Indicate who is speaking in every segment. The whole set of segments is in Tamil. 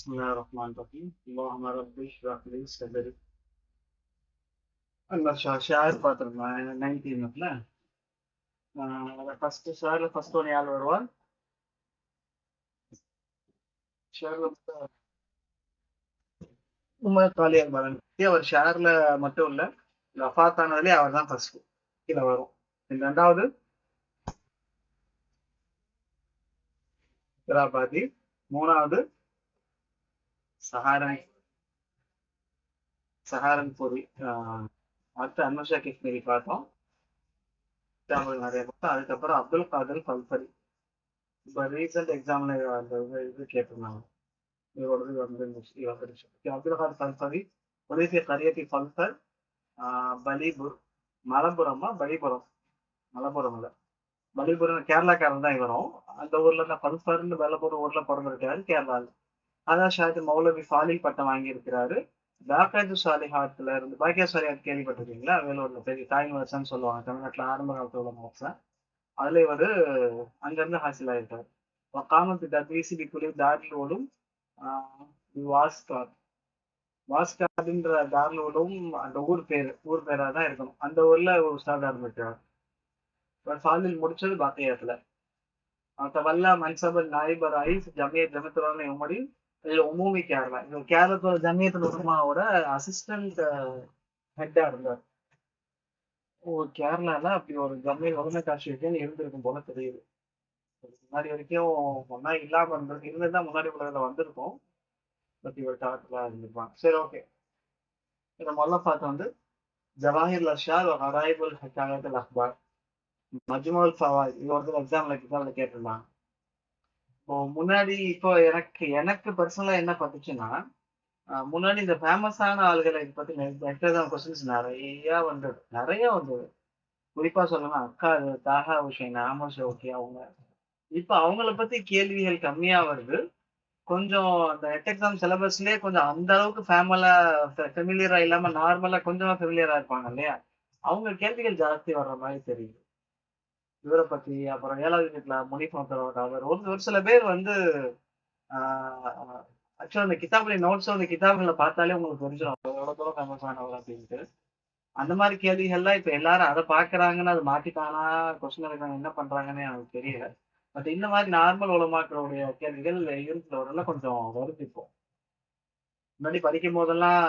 Speaker 1: بسم الله الرحمن الرحيم اللهم رب اشرح لي صدري அந்த ஷார் பார்த்துருக்கோம் 19ல ஃபர்ஸ்ட் ஷார்ல ஃபர்ஸ்ட் ஒன் யார் வருவார் ஷார்ல உமர் காலியர் பலன் அவர் ஷார்ல மட்டும் இல்ல வஃபாத் ஆனதுலேயே அவர் தான் ஃபர்ஸ்ட் கீழே வரும். ரெண்டாவது ஹைதராபாதி, மூணாவது சஹாரன் சஹாரன்புரி, அடுத்து அன்மஷா காஷ்மீரி பார்த்தோம். நிறைய பார்த்தோம். அதுக்கப்புறம் அப்துல் காதர் கல்பரி. இப்போ ரீசெண்ட் எக்ஸாம்ல அந்த இது கேட்டிருந்தாங்க. இவரோடது வந்துருச்சு. அப்துல் காதர் கல்பரி உதயசிய கரியத்தி கல்பர், பலிபுர், மலப்புரமா பலிபுரம், மலப்புரம் இல்ல பலிபுரம் கேரளாக்காரன் தான் இவரும். அந்த ஊர்ல தான் கல்பர்னு வெள்ளப்பூர் ஊர்ல பிறந்திருக்காரு கேரளாவில். அதான் ஷாயத் மௌலவி ஃபாலில் பட்டம் வாங்கியிருக்கிறாரு. பாக்கியாது சாலிஹாத்துல இருந்து பாக்கியா சாலிஹாத் கேள்விப்பட்டிருக்கீங்களா? வேலூர்ல பெரிய தாய் மதரசான்னு சொல்லுவாங்க, தமிழ்நாட்டில் ஆரம்ப காலத்துல உள்ள மதரசா. அதுல இவரு அங்கிருந்து ஹாசில் ஆயிருக்காரு. காமத்து தத்வீசி பிக்குலி தாரில் ஓடும் வாஸ்கார். வாஸ்கார்ன்ற தாரில் ஓடும் அந்த ஊர் பேரா தான் இருக்கணும். அந்த ஊர்ல ஒரு உஸ்தாதா இருந்திருக்காரு. இவர் ஃபாலில் முடிச்சது பாக்கியாத்துல. தவல்லா மன்சபல் நாயிபர் ஐஸ் ஜமியத் ஜமத்துலான உமடி இதுல உமூமி கேரளா. இது கேரளத்தோட ஜமியத்துல உலமாவோட அசிஸ்டன்ட் ஹெட்டா இருந்தார். ஓ, கேரளால அப்படி ஒரு ஜமியத் உலமை காட்சி இருந்திருக்கும் போல தெரியுது. முன்னாடி வரைக்கும் ஒன்னா இல்லாம இருந்ததுதான் முன்னாடி உலகத்துல வந்திருக்கும். பட் இவர் காலத்துல இருந்திருப்பாங்க. சரி, ஓகே. இதை முதல்ல பார்த்து வந்து ஜவாஹிர் அஷார் ஹராயிபுல் ஹக்காயத்துல் அக்பார் மஜ்முல் ஃபவாயித். இது ஒரு எக்ஸாம்ல கேட்டிருந்தாங்க. முன்னாடி இப்போ எனக்கு எனக்கு பர்சனலா என்ன பார்த்துச்சுன்னா, முன்னாடி இந்த ஃபேமஸான ஆளுகளை பத்தி எக்ஸாம் கொஸ்டின்ஸ் நிறைய வந்தது. குறிப்பா சொல்லணும் அக்கா தாகா ஹுசைன், ஆமோஸ் ஓகே அவங்க. இப்ப அவங்கள பத்தி கேள்விகள் கம்மியா வருது. கொஞ்சம் அந்த நெட் எக்ஸாம் சிலபஸ்லயே கொஞ்சம் அந்த அளவுக்கு ஃபெமிலியரா இல்லாம நார்மலா கொஞ்சமா ஃபெமிலியரா இருப்பாங்க இல்லையா, அவங்க கேள்விகள் ஜாஸ்தி வர்ற மாதிரி தெரியுது. இவரை பத்தி அப்புறம் 7வது வீட்டுல முனிஃப் அவர் ஒரு சில பேர் வந்து ஆக்சுவலா அந்த கிதாபுல நோட்ஸ் அந்த கிதாபுகளை பார்த்தாலே உங்களுக்கு தெரிஞ்சிடும் எவ்வளவு தூரம் ஃபேமஸ் ஆனவர் அப்படின்ட்டு. அந்த மாதிரி கேள்விகள்லாம் இப்ப எல்லாரும் அதை பாக்குறாங்கன்னு அது மாத்திட்டானா கொஸ்டின் எடுக்கிறாங்க என்ன பண்றாங்கன்னு எனக்கு தெரியல. பட் இந்த மாதிரி நார்மல் உலமாக்களுடைய கேள்விகள் இருக்கிறவரெல்லாம் கொஞ்சம் வருது இப்போ. முன்னாடி படிக்கும் போதெல்லாம்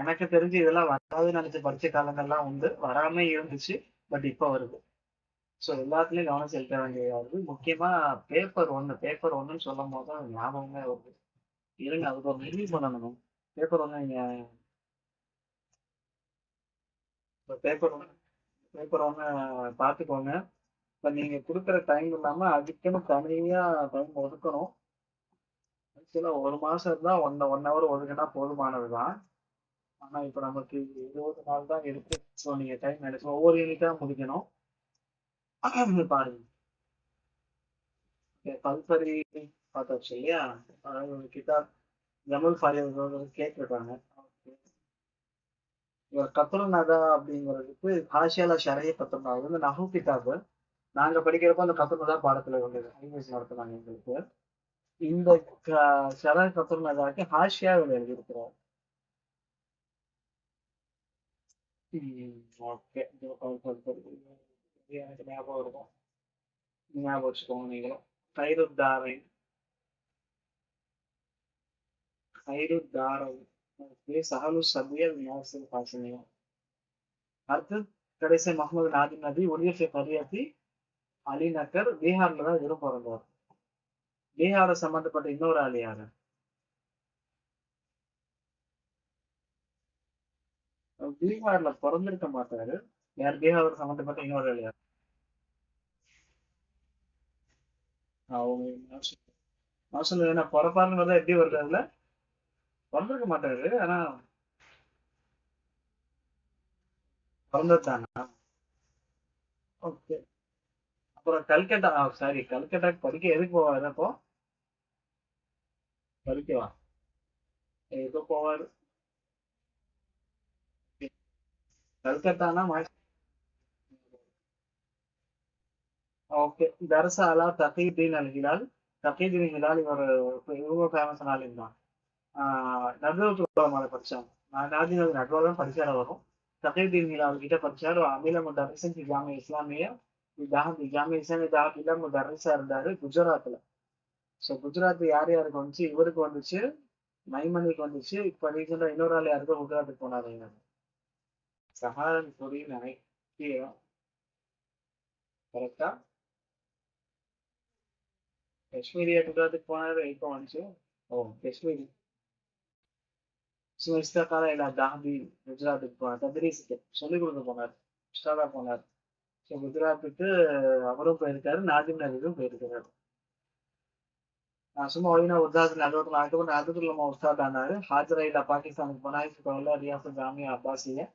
Speaker 1: எனக்கு தெரிஞ்சு இதெல்லாம் வராதுன்னு நினைச்சு படிச்ச காலங்கள்லாம் உண்டு, வராம இருந்துச்சு. பட் இப்ப வருது. ஸோ எல்லாத்துலயும் கவனம் செலுத்த வேண்டியது. முக்கியமா பேப்பர் ஒன்றுன்னு சொல்லும் போது தான் ஞாபகமே வருது. இருங்க, அதுக்கு ஒரு ரிவ்யூ பண்ணணும். பேப்பர் ஒன்று நீங்க பேப்பர் ஒன்று பார்த்துக்கோங்க. இப்போ நீங்க கொடுக்குற டைம் இல்லாம அதுக்குன்னு தனியா டைம் ஒதுக்கணும். ஆக்சுவலா ஒரு மாசம் இருந்தா ஒன் ஹவர் ஒதுக்கினா போதுமானதுதான். ஆனா இப்ப நமக்கு 20 நாள் தான் இருக்கு. ஸோ நீங்க டைம் எடுத்து ஒவ்வொரு யூனிட்டா முடிக்கணும். பாருங்க, கல்பரி பார்த்தாச்சு இல்லையா? அதாவது ஒரு கிதாப் ஜமல் ஃபாரியார் கேட்டிருக்காங்க. கத்ருநதா அப்படிங்கிறதுக்கு ஹாஷியால ஷரைய கத்ருநதா வந்து நஹு கிதாபு. நாங்க படிக்கிறப்ப அந்த கத்ருநதா பாடத்துல இருந்தது, ஐபிஎஸ் நடத்துனாங்க எங்களுக்கு. இந்த ஷரஹ் கத்ருநதாக்கு ஹாஷியா இவர் எழுதியிருக்கிறார். ஓகே, எனக்கு ஞாபகம் இருக்கும். ஞாபகம் வச்சுக்கோங்க நீங்களும். கைருத்தாரை கைருத்தாரை சஹலு சபியல் நாசில் ஹாசினியா. அடுத்து கடைசி முகமது நாதி நபி ஒடியஃபி கரியாத்தி அலி நக்கர். பீகார்ல தான் இவரும் பிறந்தார். பீகாரை சம்பந்தப்பட்ட இன்னொரு ஆள் யாரு? பீகார்ல பிறந்திருக்க மாட்டாரு. யார் பீகாரோட சம்பந்தப்பட்ட இன்னொரு ஆள் யார்? அவங்க மாசம் என்ன பிறப்பாருங்கிறத எப்படி வருது அதுல? பிறந்திருக்க மாட்டாரு, ஆனா பிறந்ததுதானா? ஓகே. அப்புறம் கல்கட்டா, சாரி, கல்கட்டாக்கு படிக்க எதுக்கு போவாரு அப்போ? படிக்கவா? எதுக்கு போவாரு? கல்கட்டானா ஓகே. தர்சா அலா தகீதீன் அல் ஹிலால். தகீதீன் ஹிலால் இவர் இவங்க ஃபேமஸ் ஆள் இருந்தான். நடுவல் உலமால படிச்சாங்க. நாஜினது நடுவல் தான் படிச்சார வரும். தகையுதீன் மீலா அவர்கிட்ட படிச்சாரு. அமீல முதர்ரிசன் ஃபி ஜாமியா இஸ்லாமியா ஜாமியா இஸ்லாமிய தாஹில முதர்ரிஸா இருந்தாரு குஜராத்ல. ஸோ குஜராத் யார் யாருக்கு வந்துச்சு? இவருக்கு வந்துச்சு, மைமனிக்கு வந்துச்சு. இப்ப ரீசெண்டா இன்னொரு ஆள் யாருக்கோ குஜராத்துக்கு போனாரு. சஹாரன் பொரி நினைக்கிறோம். கரெக்டா? காஷ்மீரியா குஜராத்துக்கு போனாரு. இப்போ வந்துச்சு. ஓ, காஷ்மீரி. இஸ்தகாலா இல்ல தாஹி குஜராத்துக்கு போனார். தத்ரீஸுக்கு சொல்லிக் கொடுக்க போனார். உஸ்தாதா போனார். ஸோ குஜராத்துக்கு அவரும் போயிருக்காரு, நாஜிம் நபீரும் போயிருக்காரு. நான் சும்மா ஒழுங்கா உதாரணத்துக்கு நடுவில் அதுக்கு அதுக்குள்ள உஸ்தாத் ஆனாரு. ஹாஜரைல பாகிஸ்தானுக்கு போனாரு. இப்போ ரியாசத் ஜாமியா அப்பாசிய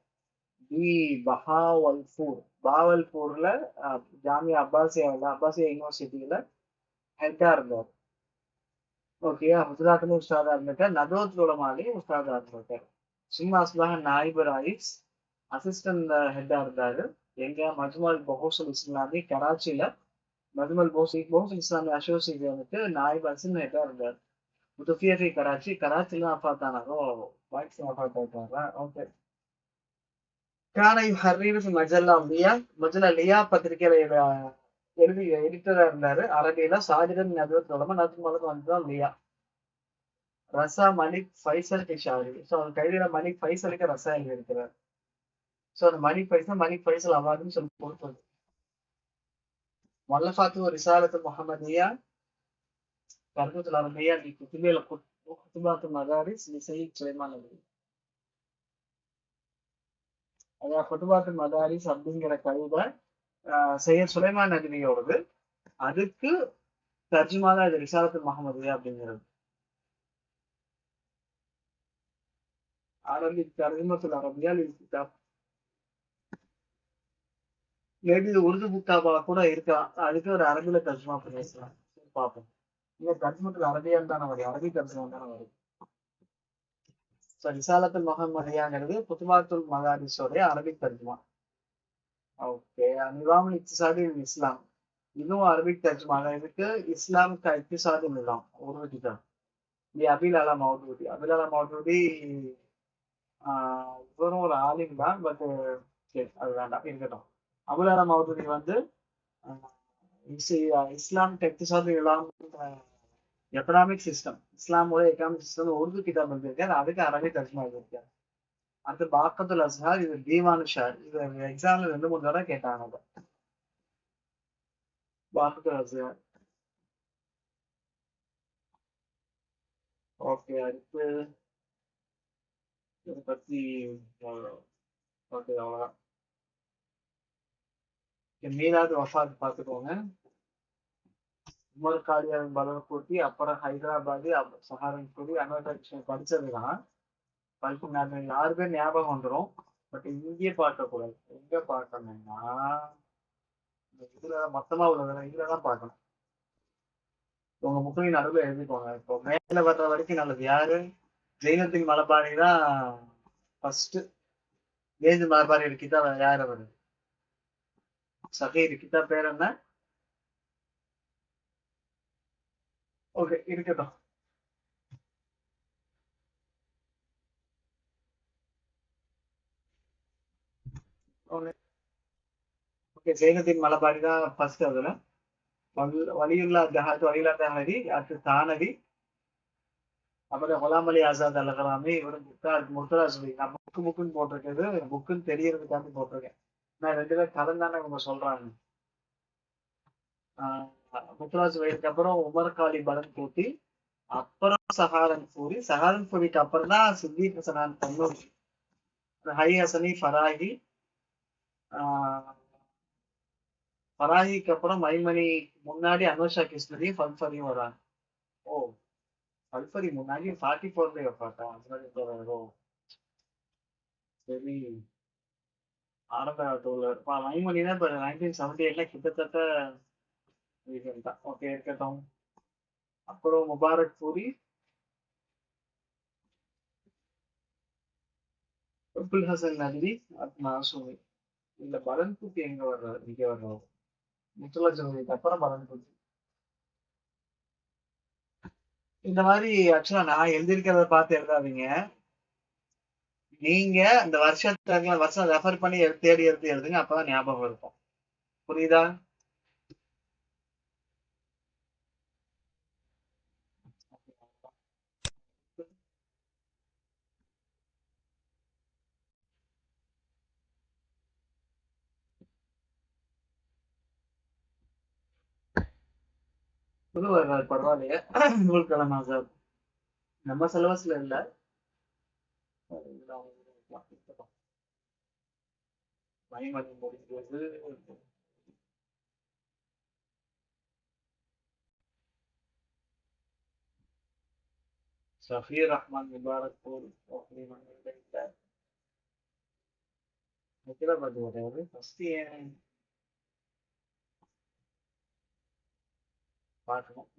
Speaker 1: தி பஹாவல்பூர் பாவல்பூர்ல ஜாமியா அப்பாசியா யூனிவர்சிட்டியில ஹெட்டா இருந்தார். ஓகே, குஜராத்ல உஸ்தாதா இருந்திருக்கார். நதோத் உலமாலையும் உஸ்தாதா இருந்திருக்கார். சும்மா அஸ்லாக நாயிபர் ஆயிஸ் அசிஸ்டன்ட் ஹெட்டா இருந்தாரு. எங்க மஜ்மல் பஹூசுல் இஸ்லாமி கராச்சியில மஜ்மல் பஹூசுல் இஸ்லாமி அசோசியேஷனுக்கு நாயிப் அசிஸ்டன்ட் ஹெட்டா இருந்தார். முத்தஃபியஃபி கராச்சியில பார்த்தானாரோ வாய்ஸ் பார்த்தாரா? ஓகே. கானை ஹர்ரீர் மஜல்லா லியா மஜல்லா லியா பத்திரிகையில எழுதி எடிட்டரா இருந்தாரு. அரபியில சாஜிதன் நதுவத் உலமா நதுமலுக்கு வந்துதான் லியா. ரசா மலிக் ஃபைசல் கிஷாரி. ஸோ அவர் கைதில மலிக் ஃபைசலுக்கு ரசா எழுதி இருக்கிறார். ஸோ அந்த மலிக் ஃபைசல் அவார்டுன்னு சொல்லி கொடுத்தது. مؤلفاته رسالة محمدية ترجمة العربية لكتب خطبات المدارس لسيد سليمان நபி. அதாவது குத்துபாத்து மதாரிஸ் அப்படிங்கிற கவிதை சையத் சுலைமான் நபியோடது. அதுக்கு தர்ஜுமா தான் இது ரிசாலத்துல் முஹம்மதியா அப்படிங்கிறது. அரபி தர்ஜுமத்துல் அரபியா லில் கிதாப். மேபி இது உருது புக்காவா கூட இருக்கலாம். அதுக்கு ஒரு அரபில தர்ஜுமா பண்ணிருக்கலாம். பார்ப்போம். இங்க தர்ஜுமத்துல் அரபியான்னு தானே வரும், அரபி தர்ஜுமா தானே வரும். ஸோ ரிசாலத்துல் முஹம்மதியாங்கிறது குத்துபாத்துல் மதாரிஸோடைய அரபிக் தர்ஜுமா. ஓகே, நிவாமுல் இக்திசாதி இஸ்லாம் இதுவும் அரபிக் தர்ஜுமா. இதுக்கு இஸ்லாம் का इक्तिसादी निज़ाम उर्दू किताब. ये அபில் அலா மௌதூதி இவரும் ஒரு ஆலிம் தான். பட் அது வேண்டாம், இருக்கட்டும். அபுல் அலா மௌதூதி வந்து இஸ்லாம் இக்திசாதி நிலாம் எக்கனாமிக் சிஸ்டம், இஸ்லாமோட எக்கனாமிக் சிஸ்டம் உருது கிதாப் இருந்திருக்காரு. அதுக்கு அரபி தர்ஜுமா இருக்காரு. அடுத்து பாக்கத்துல் அஸ்ஹார், இது தீவானு ஷார். இது எக்ஸாம்ல 2-3 தடவை கேட்டாங்க. பாக்கத்துல் அஸ்ஹார். ஓகே, அடுத்து இதை பத்தி ஓகே அவ்வளோதான். மீலாது வஃபாத் பார்த்துக்கோங்க. உமர் காலியாவின் பலவர்கூட்டி, அப்புறம் ஹைதராபாதி, சஹாரன்பூரி, அனுராதா படிச்சதுதான். படிப்பு 6 பேர் ஞாபகம் வந்துடும். பட் இங்கே பார்க்கக்கூடாது. எங்க பார்க்கணும்னா இதுல மொத்தமா உள்ளதுல இதுலதான் பார்க்கணும். உங்க புக்கையும் நடுவில் எழுதிக்கோங்க. இப்போ மேல வர்ற வரைக்கும் நல்லது. யாரு? ஜெயினத்தின் மலபாரி தான் ஃபர்ஸ்ட். ஜெயினத்தின் மலபாரி கிதாப் யார் அவரு? சகீர். கிதாப் பேர் என்ன? ஓகே, இருக்கட்டும். ஓகே, ஜெயினத்தின் மலபாரி தான் ஃபர்ஸ்ட். அதுல வலியுல்லா தஹரி, அடுத்து தானவி, அப்புறம் குலாம் அலி ஆசாத் அல்கலாமி. இவரு முர்தலா சுபி. நான் புக்குன்னு போட்டிருக்கிறது புக்குன்னு தெரியறதுக்காண்டி போட்டிருக்கேன். நான் 2 பேர் கலந்தானே இவங்க சொல்றாங்க. முர்தலா சுபைக்கு அப்புறம் உமர் காலி பலன்பூட்டி, அப்புறம் சஹாரன்பூரிக்கு அப்புறம் தான் சித்திக் ஹசனான் கண்ணூர், ஹை ஹசனி ஃபராஹி. ஃபராஹிக்கு அப்புறம் மைமணி, முன்னாடி அனுஷா கிருஷ்ணரியும் ஃபல்ஃபரியும் வராங்க. ஓ, ஃபல்ஃபரி முன்னாடி 44 பார்த்தா. சரி, ஆரம்ப காலத்துல மைமணினா இப்போ 1978 கிட்டத்தட்ட ரீசெண்ட் தான். ஓகே, இருக்கட்டும். அப்புறம் முபாரக் பூரி, அபுல் ஹசன் நந்தி, மாசூமி. இந்த பலன்பூட்டி எங்க வர்றாரு? இங்க வர்றாரு. முத்துலட்சுமிக்கு அப்புறம் பலன்பூட்டி. இந்த மாதிரி ஆக்சுவலா நான் எழுதியிருக்கிறத பார்த்து எழுதாதீங்க. நீங்க அந்த வருஷம் ரெஃபர் பண்ணி தேடி எடுத்து எழுதுங்க. அப்பதான் ஞாபகம் இருக்கும். புரியுதா? புது வரலாறு பரவாயில்லையே. நூல்களமா சார்? நம்ம சிலபஸ்ல இல்ல. மைமணி முடிஞ்சது. சஃபீர் ரஹ்மான் முபாரக்பூர் அப்படின்னு ஹைதராபாத் வரையாது ஃபர்ஸ்ட் ஏன் பார்க்கணும்.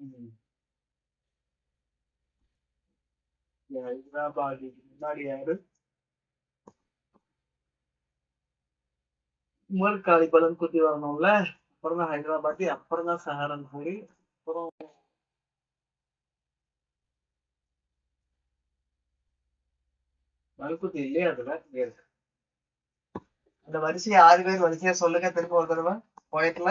Speaker 1: ஹைதராபாத்துக்கு முன்னாடி யாரு? உமர் காலிபலம் குத்தி வரணும்ல. அப்புறம் தான் ஹைதராபாத், அப்புறம் தான் சஹரன்பூரி, அப்புறம் மல்குத்தி இல்லையே அதுல இங்க இருக்கு. அந்த வரிசையை 6 பேர் வரிசையா சொல்லுங்க திரும்ப ஒரு தடவை போயட்ல.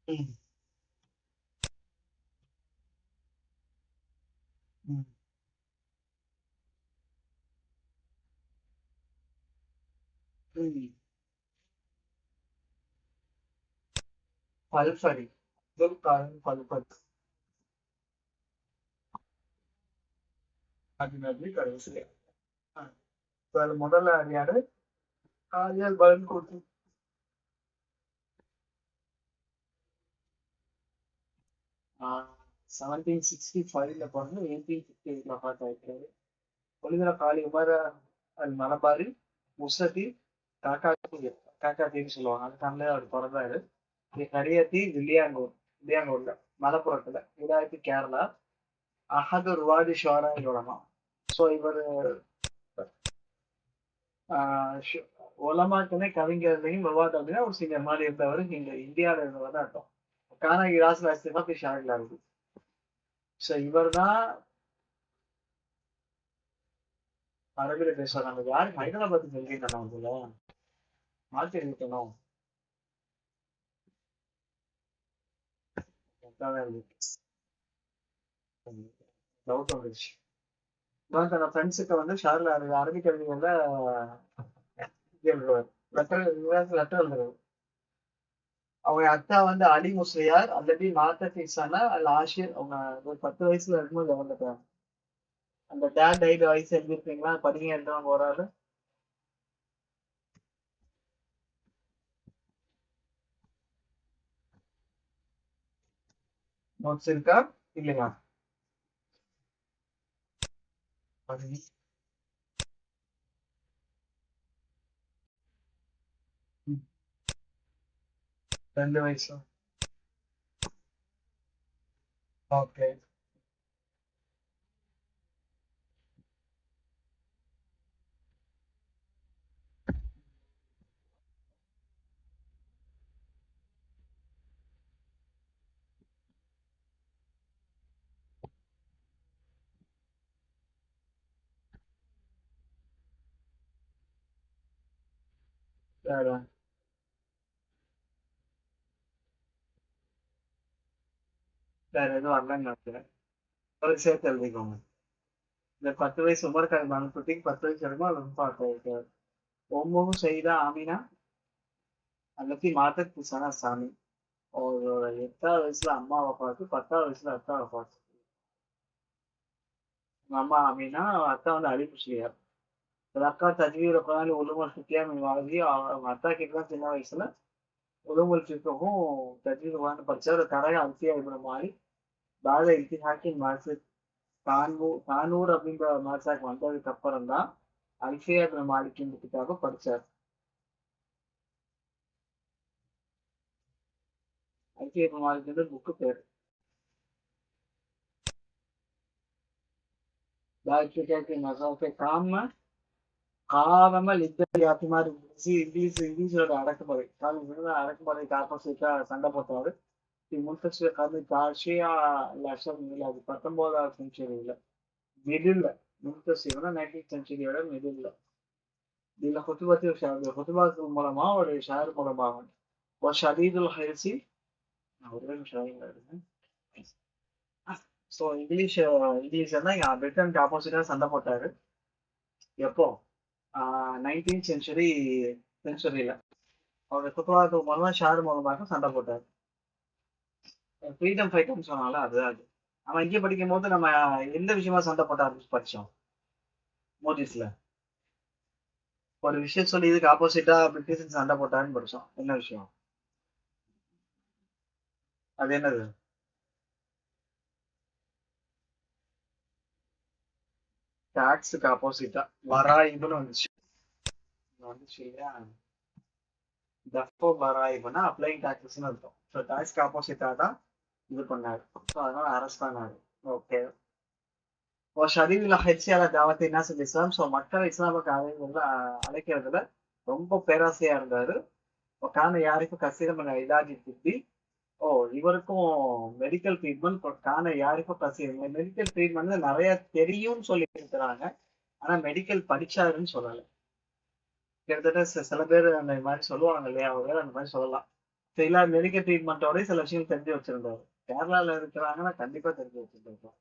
Speaker 1: ம், ம், ம். பல்ஃபரி, அப்துல் காலம் பல்ஃபரி. அது நபி கடைசி. இப்ப அது முதல்ல யாரு? ஆலியால் பலன்குத்தி. 1765 பிறந்து 1858 வஃபாத் ஆயிருக்காரு. ஒளிதர காலி உமர் அல் மலபாரி முஸ்ததி காக்காத்தி, காக்காத்தின்னு சொல்லுவாங்க. அந்த ஃபேமிலியில அவர் பிறந்தாரு. கரியத்தி வில்லியாங்கூர்ல மலப்புறத்துல இதாயத்து கேரளா. அஹது ருவாடி ஷோரா உலமா. ஸோ இவர் உலமாக்குமே கவிஞர்லையும் விவாதம் அப்படின்னா ஒரு சிங்கர் மாதிரி இருந்தவர். இங்க இந்தியாவில இருந்தவர் தான் அர்த்தம். கானாகி ராசராஜ்மா போய் ஷாரில் இருக்கு. ஸோ இவர் தான் அரபில பேசுறாங்க. யாரு ஹைதராபாத் சொல்லிட்டு நமக்குள்ள மாற்றி இருக்கணும். டவுட் வந்துருச்சு. தன்னோட ஃப்ரெண்ட்ஸுக்கு வந்து ஷார்ல அரபிக் கல்விகள்ல லெட்டர் லெட்டர் எழுதுறது. அவங்க அத்தா வந்து அலி முஸ்லியார் அல்லது மாத்த ஃபிக்ஸானா அல்ல ஆஷிர். அவங்க ஒரு 10 வயசுல இருக்கும்போது இறந்துட்டாங்க. அந்த டேட் டைட் வயசு எழுதிருப்பீங்களா? படிங்க எழுதுவாங்க ஒரு ஆளு. நோட்ஸ் இருக்கா இல்லையா? படிங்க. 2 வயசு. ஓகே. வேற வேற எதுவும் வரலன்னு நினைக்கிறேன். ஒரு சேர்த்து எழுதிக்கோங்க. இந்த 10 வயசு உமர் கான் மனுக்குட்டிக்கு 10 வயசு இருக்குமோ அது ரொம்ப இருக்காரு. ஒவ்வொன்றும் செய்தா ஆமினா அல்லத்தி மாத்தத் புசானா சாமி. ஒரு 8வது வயசுல அம்மாவை பார்த்து 10வது வயசுல அத்தாவை பார்த்து. உங்க அம்மா ஆமினா, அத்தா வந்து அலிமுஸ்லியார். அக்கா தஜ்வீர் உட்காந்து உலுமல் சுத்தியாமி வாங்கி அவங்க அத்தா கிட்ட தான் சின்ன வயசுல உலுமல் ஃபிக்ஹும் தஜ்வீர் உட்காந்து படிச்சார். கரையா அல்ஃபியா இப்னு மாலிக் பாத இல்திஹாக்கின் மார்க்சிஸ்ட் தானூர் அப்படின்ற மார்க்சாக்கு வந்ததுக்கு அப்புறம் தான் அல்ஃபியா இப்னு மாலிக்கின் கிட்டாப படிச்சார். அல்ஃபியா இப்னு மாலிக் புக்கு பேர். பாக்கியத்தின் மசாஃபே காம காரணமா லிட்டரலி ஆத்தி மாதிரி இருந்துச்சு. இங்கிலீஷோட அடக்குமுறை அடக்குமுறைக்கு ஆப்போசிட்டா சண்டை போட்டாரு. منتشر قرن العاشرة العشرة الميلادي 19வது செஞ்சுரியில மிடில் முன்தசிர்னா 19th செஞ்சுரியோட மிடில் இதுல குத்துபாத்து மூலமா ஒரு ஷார் மூலமாகும் ஒரு ஷரீதுல் ஹைசி ஒரே நிமிஷம். ஸோ இங்கிலீஷ் தான் பிரிட்டனுக்கு ஆப்போசிட்டா சண்டை போட்டாரு. எப்போ 19th செஞ்சுரியில அவர் குத்துபாத்து மூலமா ஷார் மூலமாக சண்டை போட்டாரு. ஃப்ரீடம் ஃபைட்டர்னு சொன்னால அதுதான் அது. அவன் இங்கே படிக்கும் போது நம்ம எந்த விஷயமா சண்டை போட்ட ஆரம்பிச்சு படிச்சோம் மோதிஸ்ல ஒரு விஷயம் சொல்லி இதுக்கு ஆப்போசிட்டா பிரிட்டிஷன் சண்டை போட்டான்னு படிச்சோம். என்ன விஷயம் அது? என்னது? டாக்ஸுக்கு ஆப்போசிட்டா வராயிபுன்னு வந்துச்சு இல்லையா? டஃபோ வராயிபுன்னா அப்ளைங் டாக்ஸஸ்ன்னு அர்த்தம். ஸோ டாக்ஸ்க்கு ஆப்போசிட்டா தான் இது பண்ணாரு. ஸோ அதனால அரெஸ்ட் பண்ணாரு. ஓகே. ஷரீஃபில் ஹெச்சியால தாவத்தை நாஸ் இஸ்லாம். ஸோ மக்கள் இஸ்லாமுக்கு அழைக்கிறதுல ரொம்ப பேராசையா இருந்தாரு. கான யாருக்கும் கசிதம் இலாஜி திட்டி இவருக்கும் மெடிக்கல் ட்ரீட்மெண்ட் கான யாருக்கும் கசிதம். மெடிக்கல் ட்ரீட்மெண்ட் நிறைய தெரியும்னு சொல்லி இருக்கிறாங்க. ஆனா மெடிக்கல் படிச்சாருன்னு சொல்லலை. கிட்டத்தட்ட சில பேர் அந்த மாதிரி சொல்லுவாங்க இல்லையா, அவர் அந்த மாதிரி சொல்லலாம். சில மெடிக்கல் ட்ரீட்மெண்ட்டோட சில விஷயங்கள் தெரிஞ்சு வச்சிருந்தாரு. கேரளால இருக்கிறாங்கன்னா கண்டிப்பா தெரிஞ்சு வச்சிருந்தாரு.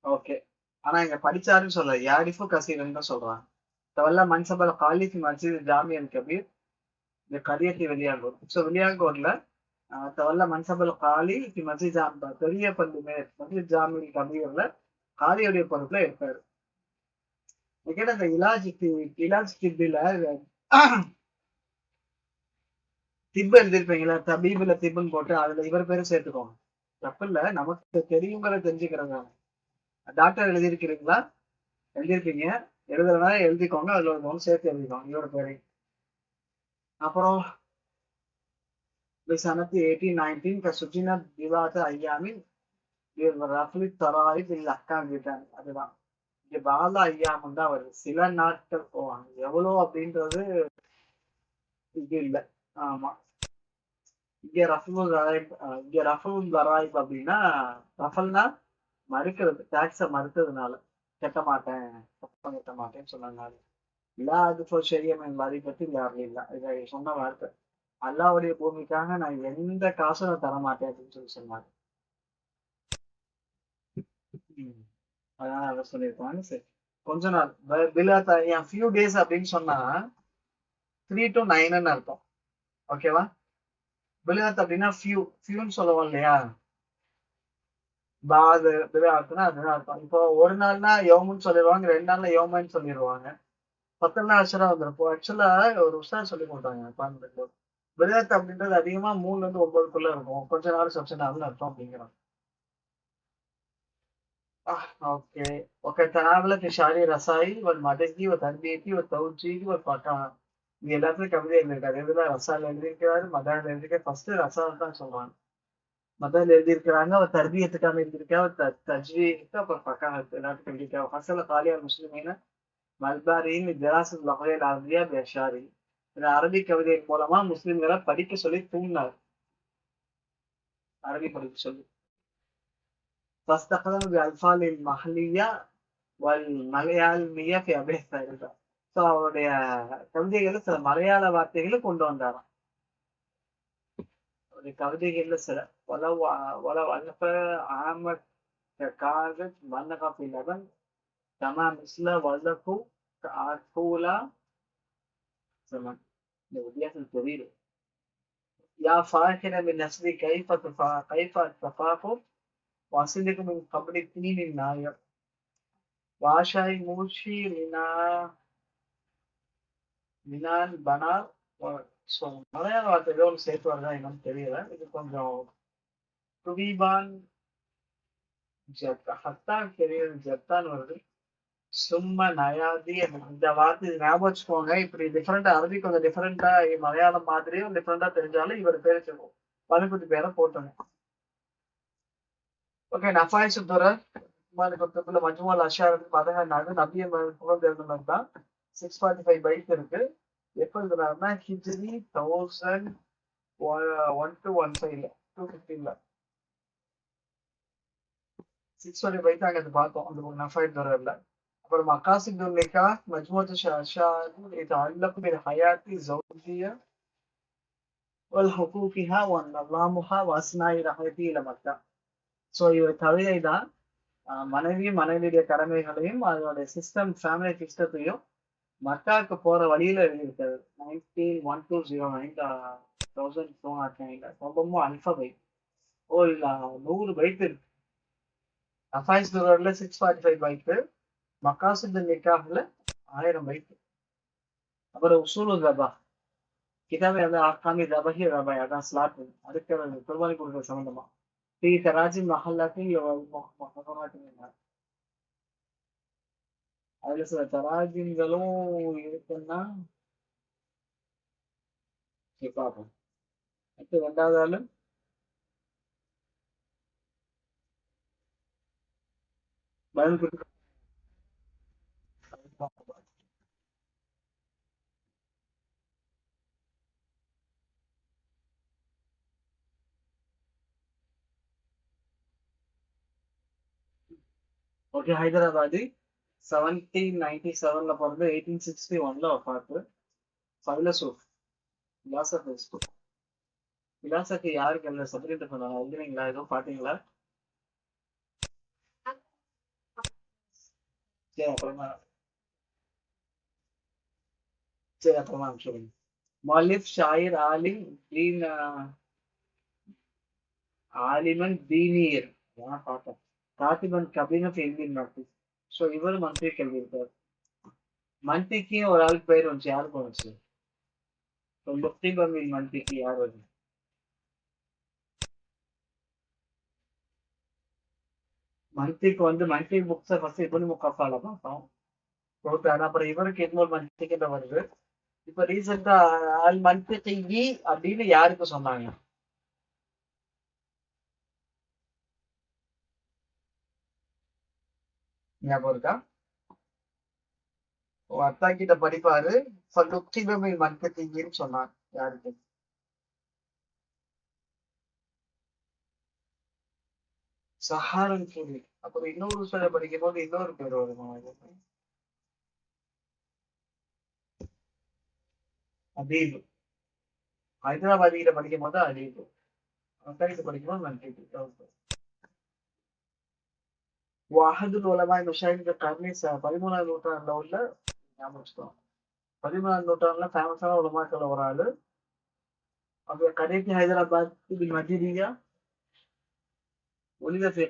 Speaker 1: ஓகே. ஆனா இங்க படிச்சாருன்னு சொல்ல யாரிஃபு கசீரன் தான் சொல்றாங்க. தவல்ல மன்சபல் காலிஃபி மஸ்ஜித் ஜாமியல் கபீர் இந்த கரியத்தி வெளியாங்கூர். ஸோ வெளியாங்கூர்ல தவல்ல மன்சபல் காலி மஸ்ஜித் பெரிய பள்ளி மஸ்ஜித் ஜாமியல் கபீர்ல காலியுடைய பொறுப்புல இருப்பாரு. இந்த இலாஜ் திப்பில திப்பு எழுதிருப்பீங்களா? தபீபுல திப்புன்னு போட்டு அதுல இவர் பேரும் சேர்த்துக்கோங்க. தப்பு இல்ல, நமக்கு தெரியுங்கிறத தெரிஞ்சுக்கிறதா. டாக்டர் எழுதியிருக்கிறீங்களா? எழுதியிருப்பீங்க. எழுதுறதுனா எழுதிக்கோங்க. அதுல ஒரு ஒன்று சேர்த்து எழுதிக்கோங்க இவரோட பேரை. அப்புறம் சனத்து 1819 கசுஜினா விவாத ஐயாமின் ரஃபலி தராயிப் இல்லை அக்காங்கிட்டாங்க. அதுதான் இங்க பால ஐயாமும் தான் வருது. சில நாட்கள் போவாங்க. எவ்வளோ அப்படின்றது இது இல்லை. ஆமா. இங்க ரஃபுல் தராயிப் அப்படின்னா ரஃபல்னா மறுக்கிறது, டாக்ஸ மறுத்ததுனால கட்ட மாட்டேன் கட்ட மாட்டேன்னு சொன்னதுனால இல்ல. அது சரியமன் வரி பற்றி இல்ல இதை சொன்ன வார்த்தை. அல்லாவுடைய பூமிக்காக நான் எந்த காசும் நான் தர மாட்டேன் அப்படின்னு சொல்லி சொன்னாங்க. அதனால அதை சொல்லியிருக்காங்க. சரி, கொஞ்ச நாள் என் ஃபியூ டேஸ் அப்படின்னு சொன்னா 3 to 9 அர்த்தம். ஓகேவா? பிலாத் அப்படின்னா ஃபியூன்னு சொல்லுவோம் இல்லையா? பாது பிலாத்துனா அதுதான் அர்த்தம். இப்போ ஒரு நாள்னா யோமுன்னு சொல்லிடுவாங்க, 2 நாள்ல யோமன்னு சொல்லிடுவாங்க. 10 நாள் ஆக்சுவலா வந்துருப்போம். ஆக்சுவலா ஒரு உஸ்தாத் சொல்லி கொடுத்தாங்க பாருங்க. விளையாட்டு அப்படின்றது அதிகமா 3ல இருந்து 9க்குள்ள இருக்கும். கொஞ்ச நாள் சப்ஷன் நாள்னு அர்த்தம் அப்படிங்கிறோம். ஓகே. وكتناولة في شعر رسائل والمدحي وتربيتي والتوجيه والفقه. இது எல்லாத்துலயும் கவிதை எழுதியிருக்காரு. இதுல ரசால் எழுதியிருக்கிறாரு, மதால் எழுதியிருக்க. ஃபர்ஸ்ட் ரசால் தான் சொல்றாங்க. மதால் எழுதியிருக்கிறாங்க, அவர் தர்பியத்துக்காக எழுதியிருக்காரு, தஜ்வீக்கு அப்புறம் ஃபக்காஹத் எல்லாத்துக்கும் எழுதியிருக்காரு. ஃபசல காலியார் முஸ்லிமீன மல்பாரியின் திராசத் லஹைல் அரபியா பேஷாரி. இந்த அரபி கவிதையின் மூலமா முஸ்லிம்களை படிக்க சொல்லி தூண்டினார். அரபி படிக்க சொல்லி فاستخدم بالألفاظ المحلية والمليالمية في أبيات ثالثة. ஸோ அவருடைய கவிதைகள்ல சில மலையாள வார்த்தைகளை கொண்டு வந்தாராம். அவருடைய கவிதைகள்ல சில ولو ألف عامة ككاغد منغ في لبن كما مثل ولف كأكولا زمان. இந்த வித்தியாசம் தெரியுது. يا فاخرا من نسلي كيف التفاخر واصلكم من قبل الدين الناير வாஷாய் மூஷி மினான் பனார். ஸோ மலையாள வார்த்தை ஏதோ ஒன்று சேர்த்து வருதா என்னன்னு தெரியல. இது கொஞ்சம் குவிபான் ஹத்தான் தெரியல, ஜத்தான் வருது. சும்மா நயாதி இந்த வார்த்தை ஞாபகம் வச்சுக்கோங்க. இப்படி டிஃப்ரெண்டா அரபி கொஞ்சம் டிஃப்ரெண்டா மலையாளம் மாதிரியும் டிஃப்ரெண்டா தெரிஞ்சாலும் இவர் பேர் வச்சிருக்கோம். பழுக்குட்டி பேரை போட்டுங்க. ஓகே. நஃபாய் சுத்துற மஜ்முல் அஷாரத் மதஹ நபிய புகழ் எழுதுனது தான். 645 பைக் இருக்கு. எப்போ இருக்கிறாருன்னா ஹிஜ்ரி 1001 to 15 215 645 பைக் நாங்கள் அது பார்த்தோம் அந்த நஃபைட் துறையில். அப்புறம் மக்காசித் துல்லிகா மஜ்மூத் ஷாஷாத் يتعلق بالحياة الزوجية والحقوقها ونظامها وأثناء رحلته إلى مكة. ஸோ இவர் கவிதை தான் மனைவியும் மனைவியுடைய கடமைகளையும் அதனுடைய சிஸ்டம் ஃபேமிலி சிஸ்டத்தையும் மக்காவுக்கு போற வழியில எழுதியிருக்காரு. 191209 ரொம்பவும் அல்பபை. ஓ இல்ல 100 பைக் இருக்கு. அஃபாய்ஸ் துரோட்ல 645 பைக்கு, மக்காசுத் நிக்காஹ்ல 1000 பைக். அப்புறம் உசூலு ஜபா கிதாபே வந்து ஆக்காமி ஜபஹி ரபாய் அதான் ஸ்லாட் அதுக்கு குர்பானி கொடுக்குற சம்பந்தமா தராஜி மஹல்லாத்தையும் அதுல சில தராஜின்களும் இருக்குன்னா பார்ப்போம். அடுத்து 2வது ஆளு பதில் கொடுக்க. ஓகே, ஹைதராபாதி 1797 பிறந்து 1861 வஃபாத்து. ஃபைலசூஃப் பிலாசபர். பிலாசபி யாருக்கு இல்லை சப்ரீட் பண்ணாங்க எழுதுறீங்களா எதுவும் பாத்தீங்களா? சரி அப்புறமா சொல்லுங்க. மலிஃப் ஷாயிர் ஆலிம் தீன் ஆலிமன் தீனியர் பார்த்தேன். காத்திபன் கபின ஃபெயிலின் மந்தி. ஸோ இவரும் மந்திரி கல்வி இருக்கார். மந்திக்கு ஒரு ஆளுக்கு பேர் வந்துச்சு, யாருக்கு வந்துச்சு? முஃப்தி பர்மின் மந்திக்கு யார் வருது? மந்திக்கு வந்து மந்தி புக்ஸை ஃபர்ஸ்ட் இப்படி முக்காஃபால பார்த்தோம். அப்புறம் இவருக்கு இன்னொரு மந்திக்கிட்ட வருது. இப்ப ரீசெண்டா அல் மந்திகி அப்படின்னு யாருக்கு சொன்னாங்க? ஞாபகம் இருக்கா? அத்தா கிட்ட படிப்பாரு மந்திகின்னு சொன்னாங்க. யாருக்கு? சஹாரன் பூரி. அப்புறம் இன்னொரு சொல்ல படிக்கும் போது இன்னொரு பேர் வருமா? அதீப். ஹைதராபாத் கிட்ட படிக்கும் போது அதீப். அத்தா கிட்ட படிக்கும் போது மந்திகி. வாஹதுல் உலமா மஷாயிக் கர்னி 13ஆம் நூற்றாண்டுல உள்ள ஞாபகம் வச்சுக்கோங்க. 13ஆம் நூற்றாண்டுல ஃபேமஸான உலமாக்கள் ஒரு ஆளு. அவங்க கடைக்கு ஹைதராபாத் மதிரியா ولد في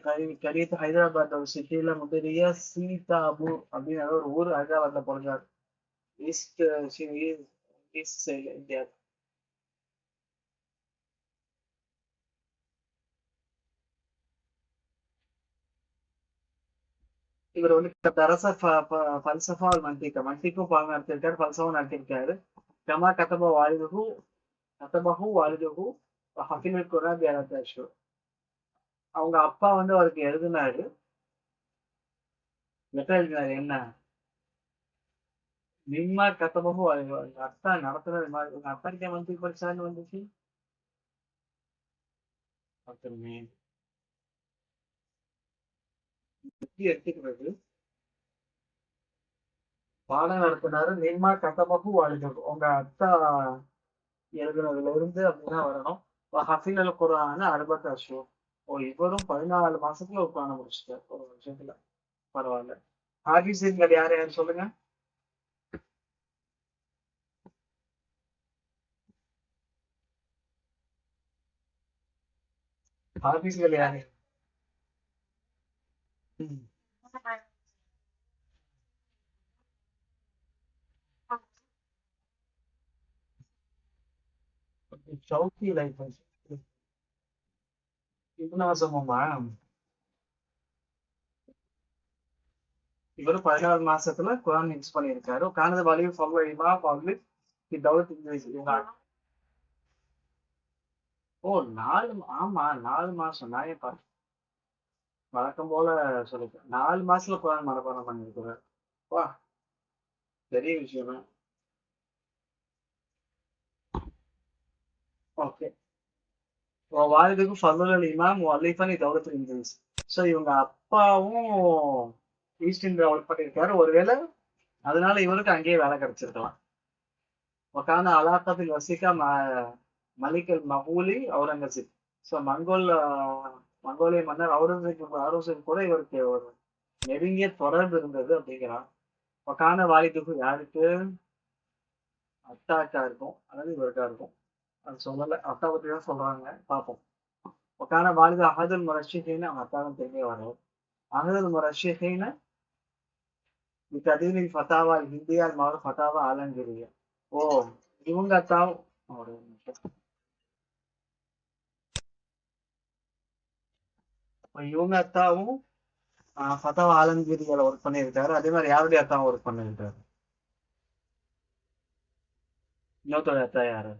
Speaker 1: قرية ஹைதராபாத் ஒரு சிட்டியில முதிரியா சீதாபூர் அப்படின்னு ஒரு ஊர் ஹைதராபாத்ல பிறந்தார். ஈஸ்ட் ஈஸ்ட் சைட்ல இந்தியா. இவர் வந்து தரசா பல்சஃபா மந்திக்கும் பாங்க நடத்திருக்காரு, பல்சஃபா நடத்திருக்காரு. கமா கதபஹு வாலிதுஹு ஹஃபில் குர்ஆன் பிஅரபி. அவங்க அப்பா வந்து அவருக்கு எழுதினாரு, லெட்டர் எழுதினாரு. என்ன மிம்மா கதபஹு அத்தா நடத்துறது மாதிரி உங்க அப்பா கிட்ட மந்தி படிச்சான்னு வந்துச்சு. எடுத்துக்கிறது பாடம் நடத்தினாரு. நிர்மா கதபஹு வாலிதுஹு உங்க அத்தா எழுதுனதுல இருந்து அப்படின்னா வரணும். ஹஃபில் அல் குர்ஆன் அர்பத் அஷ்ஹுர். ஓ இவரும் 14 மாசத்துல உட்காந்து முடிச்சிட்டார் ஒரு வருஷத்துல. பரவாயில்ல. ஹாஃபிஸ்கள் யார் யார் சொல்லுங்க. ஹாஃபிஸ்கள் யாரு? சவுதி லைஃப் இப்னாசமுமா இவரு 14 மாசத்துல குரான் மிக்ஸ் பண்ணியிருக்காரு. கானது வலிவு ஃபல்லிமா பப்ளிக் தௌலத் இங்கிலீஷ் இவங்க. ஓ 4 ஆமா 4 மாசம் நான் ஏன் பார்த்தேன். வழக்கம் போல சொல்லிட்டேன். 4 மாசத்துல குரான் மனப்பாடம் பண்ணியிருக்கிறார். வா பெரிய விஷயம் தான். ஓகே. வாலிதுக்கு ஃபதுல் அல் இமாம் வலீஃபன் தௌலத்துல் இங்கிலீஷ். ஸோ இவங்க அப்பாவும் ஈஸ்ட் இந்தியா ஒர்க் பண்ணியிருக்காரு. ஒருவேளை அதனால இவருக்கு அங்கேயே வேலை கிடைச்சிருக்கலாம். وكان علاقة الوثيقة مع ملك المغولي அவுரங்கசீப். ஸோ மங்கோலிய மன்னர் அவுரங்கசீப் கூட இவருக்கு ஒரு நெருங்கிய தொடர்பு இருந்தது அப்படிங்கிறான். ஒக்கான வாலிதுக்கு யாருக்கு? அத்தாக்கா இருக்கும், அதாவது இவருக்கா இருக்கும். அது சொல்லலை, அத்தா பற்றி தான் சொல்றாங்க, பார்ப்போம். ஒக்கான வாலிது அகதுல் முரஷிஹீன், அவங்க அத்தாவும் தெரிய வரும். அகதுல் முரஷிஹீன் بتدوين الفتاوى الهندية المعروف فتاوى ஆலங்கீரியா. ஓ, இவங்க அத்தாவும் ஒரு நிமிஷம். இப்ப இவங்க அத்தாவும் ஃபத்தாவா ஆலங்கீரியால ஒர்க் பண்ணியிருக்காரு. அதே மாதிரி யாருடைய அத்தாவும் ஒர்க் பண்ணியிருக்காரு? இன்னொருத்தோட அத்தா யாரு?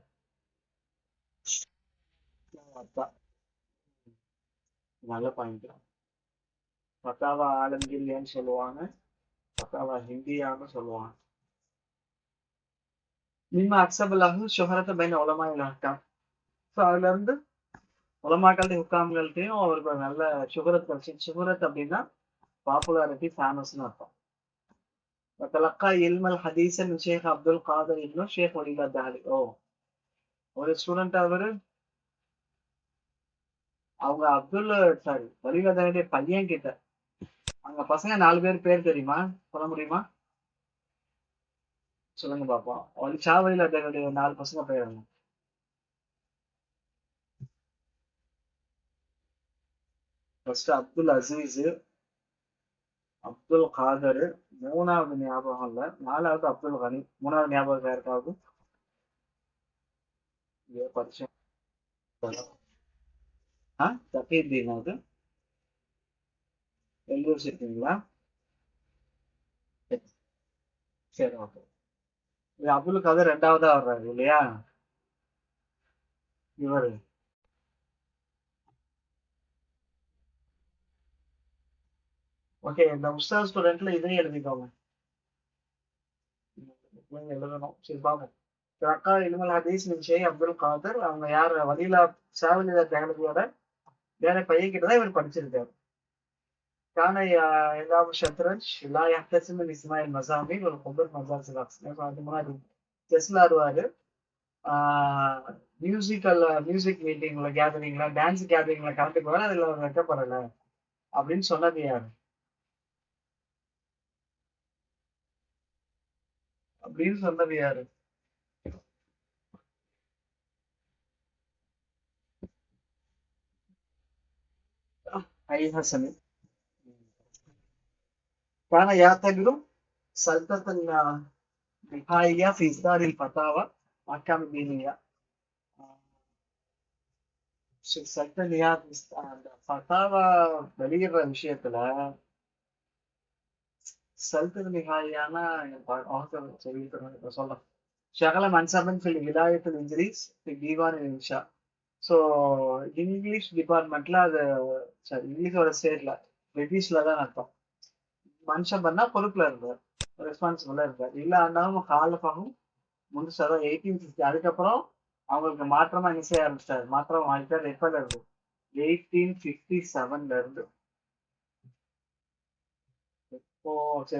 Speaker 1: அத்தா. நல்ல பாயிண்ட். ஃபத்தாவா ஆலங்கீரியான்னு சொல்லுவாங்க, ஃபத்தாவா ஹிந்தியான்னு சொல்லுவாங்க. மிம்ம அக்சபல்லாஹு ஷுஹரத்த பைன உலமாஇல் அஹ்காம். ஸோ அதுல இருந்து உலமாக்கள் ஹுக்காம்கள்ட்டையும் அவருக்கு ஒரு நல்ல ஷுஹரத் கிடைச்சி. ஷுஹரத் அப்படின்னா பாப்புலாரிட்டி, ஃபேமஸ்னு அர்த்தம். وتلقى علم الحديث من شيخ عبد القادر ابن شيخ ولي الله الدهلي. ஓ, ஒரு ஸ்டூடெண்ட் அவரு. அவங்க சாரி வலிவதனுடைய பையன் கிட்ட. அங்க பசங்க 4 பேர் பேர் தெரியுமா? சொல்ல முடியுமா? சொல்லுங்க பாப்போம். வலிவதனுடைய 4 பசங்க பேர் என்ன? ஃபர்ஸ்ட் அப்துல் அசீஸ், அப்துல் காதர், 3வது ஞாபகம் இல்ல, 4வது அப்துல் கனி, 3வது ஞாபகம் யாருக்காவது? படிச்சேன். தகீத்தீன், அது எழுதி வச்சிருக்கீங்களா? சரி, ஓகே. இது அப்துல் காதர் 2வதா வர்றாரு இல்லையா? இவரு ஓகே. இந்த உஸ்தாத் ஸ்டூடெண்ட்ல இதையும் எழுதிக்கோங்க. எழுதணும். சரி, பாப்போம். அக்கா இல்முல் ஹதீஸ் மின் ஷேக் அப்துல் காதர். அவங்க யார்? வலீலா ஷாவலிதா தேகலவியோட வேற பையன் கிட்ட தான் இவர் படிச்சிருக்காரு. كان يلعب الشطرنج لا يحتسب من اسماء المزامير والخبر مجالس الرقص. அது முன்னாடி செஸ்ல ஆடுவாரு. மியூசிக் மீட்டிங்ல, கேதரிங்ல, டான்ஸ் கேதரிங்ல கலந்துக்குவாரு. அதுல அவர் வெட்டப்படல அப்படின்னு சொன்னது யாரு? அப்படின்னு சொன்னது யாரு? ஐ ஹசனி. كان يعتبر سلطة النهائية في إصدار الفتاوى أحكام دينية. சட்ட அந்த ஃபத்தாவா வெளியிடுற விஷயத்துல சல்தல் நிகாயான சொல்றேன். ஷகல மன்சபன் ஃபில் விலாயத்தில் இன்ஜிரிஸ் தீவான் இன்ஷா. ஸோ இங்கிலீஷ் டிபார்ட்மெண்ட்ல அது, சாரி இங்கிலீஷோட ஸ்டேட்ல பிரிட்டிஷ்ல தான் அர்த்தம். மன்சபன்னா பொறுப்புல இருந்தார், ரெஸ்பான்சிபிளா இருந்தார். இல்ல ஆனாலும் ஹாலஃபாகும் முடிச்சாதான் 1850. அதுக்கப்புறம் அவங்களுக்கு மாற்றமா என்ன செய்ய ஆரம்பிச்சிட்டாரு? மாற்றம் ஆகிட்டார். எப்பல இருந்து? 1857ல இருந்து.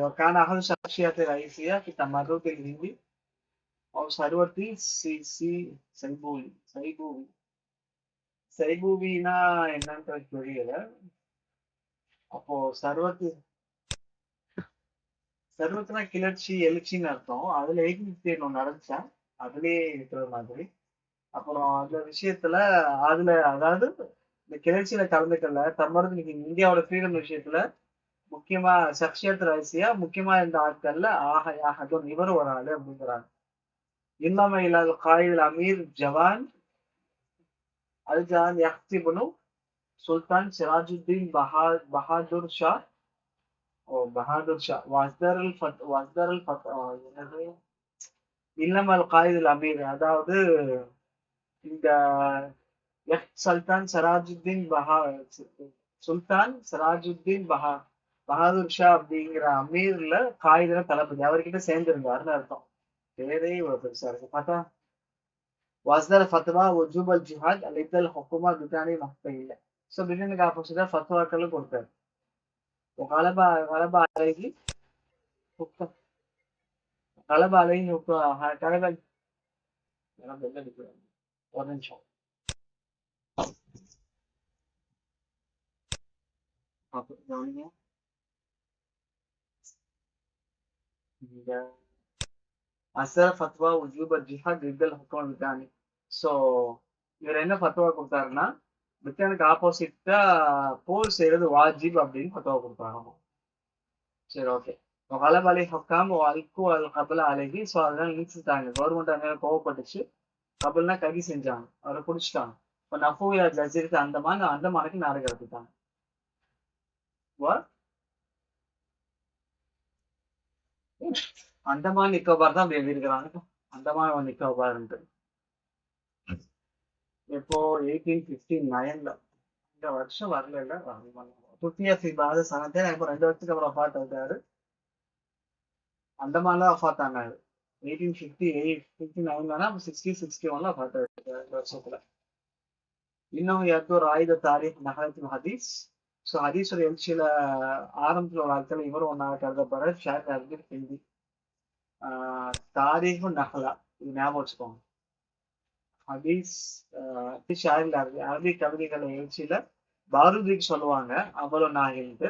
Speaker 1: وكان أحد الشخصيات الرئيسية في التمرد الهندي أو ثروة சைபூவி. சைபூவினா என்னன்றது தெரியல. அப்போ சர்வத்துனா கிளர்ச்சி, எழுச்சின்னு அர்த்தம். அதுல 1850 ஒன்று நடந்துச்சா, அதுலயே இருக்கிற மாதிரி. அப்புறம் அந்த விஷயத்துல அதுல, அதாவது இந்த கிளர்ச்சியில கலந்துக்கல, தம்மருந்து இந்தியாவோட ஃப்ரீடம் விஷயத்துல முக்கியமா சக்ஷியத் ரகசியா முக்கியமா இந்த ஆட்கள்ல ஆகதும் இவரும் ஒரு ஆளு அப்படிங்கிறாங்க. இல்லாம இல்லாத காயில் அமீர் ஜவான் அல்ஜான் யக்திபுனு சுல்தான் சிராஜுத்தீன் பஹாதுர் ஷா. ஓ, பஹாதுர் ஷா என்னது? இல்லமல் காயில் அமீர், அதாவது இந்த சுல்தான் சிராஜுத்தீன் சுல்தான் சிராஜுத்தீன் பஹாதுர் ஷா அப்படிங்கிற அமீர்ல காயிதுல தளபதி அவர்கிட்ட சேர்ந்திருந்தாருன்னு அர்த்தம். பேரே இவ்வளவு பெருசா இருக்கு பார்த்தா. வாஸ்தர ஃபத்வா ஒஜூபல் ஜிஹாத் அலித்தல் ஹுக்குமா பிரிட்டானி மஹ்பையில். ஸோ பிரிட்டனுக்கு ஆப்போசிட்டா ஃபத்வாக்களும் கொடுத்தாரு. غلب عليه حكم غلب عليه غلب ஒரு நிமிஷம். கவனிங்க. இந்த அசர ஃபத்வா உஜூப ஜிஹாத் ரித்தல் ஹுக்கம் பிரிட்டானி. ஸோ இவர் என்ன ஃபத்வா கொடுத்தாருன்னா பிரிட்டனுக்கு ஆப்போசிட்டா போர் செய்யறது வாஜிப் அப்படின்னு ஃபத்வா கொடுத்தாங்க. சரி, ஓகே. غلب عليه حكام وألقوا القبض عليه. ஸோ அதெல்லாம் நிறுத்திட்டாங்க. கவர்மெண்ட் அங்கே கோவப்பட்டுச்சு. கபல்னா கைது செஞ்சாங்க, அவரை பிடிச்சிட்டாங்க. இப்போ நஃபூயா ஜசீரத்து அந்தமானுக்கு நாடு கடத்திட்டாங்க. அந்தமான் நிக்கோபார் தான் அப்படி எழுதியிருக்கிறாங்க. அந்தமான் நிக்கோபார்ன்ட்டு இப்போ 1859ல இந்த வருஷம் வரல இல்ல. துத்தியாசி பாத சனத்தே இப்போ 2 வருஷத்துக்கு அப்புறம் அஃபாட் ஆயிட்டாரு. அந்தமான்ல அஃபாட் ஆனாரு 1859 60-61ல அஃபாட் ஆயிட்டாரு 2 வருஷத்துல. இன்னும் யாருக்கும் ஒரு ஆயுத தாரீக் நகரத்தின் ஹதீஸ். ஸோ ஹதீஸோட எழுச்சியில ஆரம்பத்தில் ஒரு ஆட்கள் இவரும் ஒன்றாக கருதப்படுற ஷேர் அறிஞர் ஹிந்தி தாரீகும் நகலா. இது ஞாபகம் வச்சுக்கோங்க. ஹதீஸ் ஷேரில் அரபி கவிதைகளை எழுச்சியில பாரூதிக்கு சொல்லுவாங்க அவ்வளோ நாகின்ட்டு.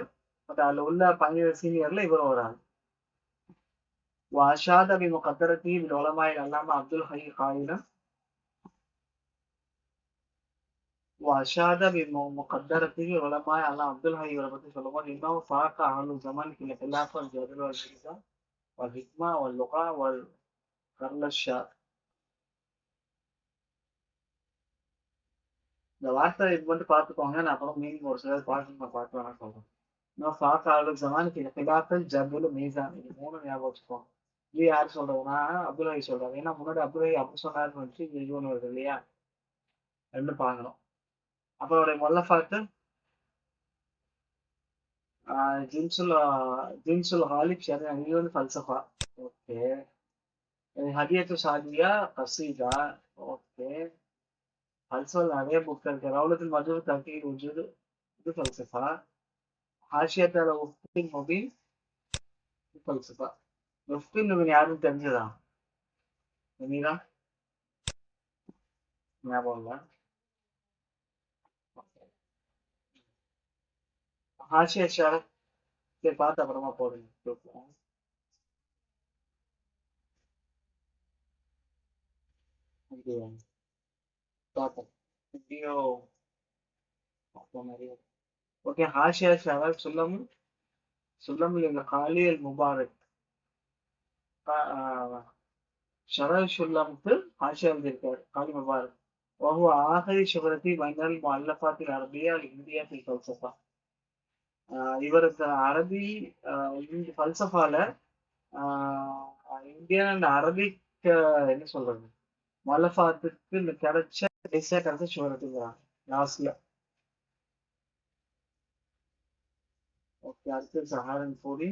Speaker 1: பட் அதுல உள்ள 17 சீனியர்ல இவரும் ஒரு ஆள். وأشاد بمقدرته بالعلماء العلامة عبد الحي قائلا وأشاد بمقدرته العلماء العلامة عبد الحي وربطه சொல்லும்போது إنه فاق أهل الزمان في الخلاف والجدل والميزان والحكمة واللغة والقرن الشاذ. இந்த வார்த்தை இது மட்டும் பார்த்துக்கோங்க. நான் அப்புறம் மீனிங் ஒரு சிலர் பார்த்து வேணா சொல்றேன். இன்னும் فاق أهل الزمان في الخلاف الجدل والميزان. இது 3 ஞாபகம் வச்சுக்கோங்க. இது யார் சொல்றதுன்னா அப்துல் ஹை சொல்றாரு. ஏன்னா முன்னாடி அப்துல் ஹை அப்படி சொன்னாருன்னு வச்சு இது வருது இல்லையா, ரெண்டு பார்க்கணும். அப்புறம் அவருடைய மொல்லஃபாத்து ஜின்சுல் ஹாலிப் ஷரி இது வந்து ஃபல்சஃபா. ஓகே. ஹதியத்து சாதியா கசீதா. ஓகே. ஃபல்சஃபா நிறைய புக் இருக்கு. ரவுலத்துல் மஜூத் தஹ்கீக் உஜூத் இது ஃபல்சஃபா. ஹாஷியத் அல் உஃப்தின் முபீன் ஃபல்சஃபா. உஃப்தின் முபீன் யாருன்னு தெரிஞ்சதா? மீரா ஞாபகம் இல்லை. ஹாஷியா ஷரத் சரி பார்த்து அப்புறமா போடுங்க. பார்த்தேன் வீடியோ நிறைய. ஓகே. ஹாஷியா ஷரத் சுல்லம் காலியல் முபாரக் ஷரல் சுல்லம்க்கு ஹாஷியா எழுதியிருக்காரு காலி முபாரக். وهو آخر شهرتي بين المؤلفات العربية الهندية في الفلسفة. இவருக்கு அரபி ஃபல்சஃபால இந்தியன் அண்ட் அரபிக் என்ன சொல்றது மொல்லஃபாத்துக்கு இந்த கிடைச்ச சுவரத்துங்கிறாங்க லாஸ்ட்ல. ஓகே. அடுத்து சஹாரன் பூரி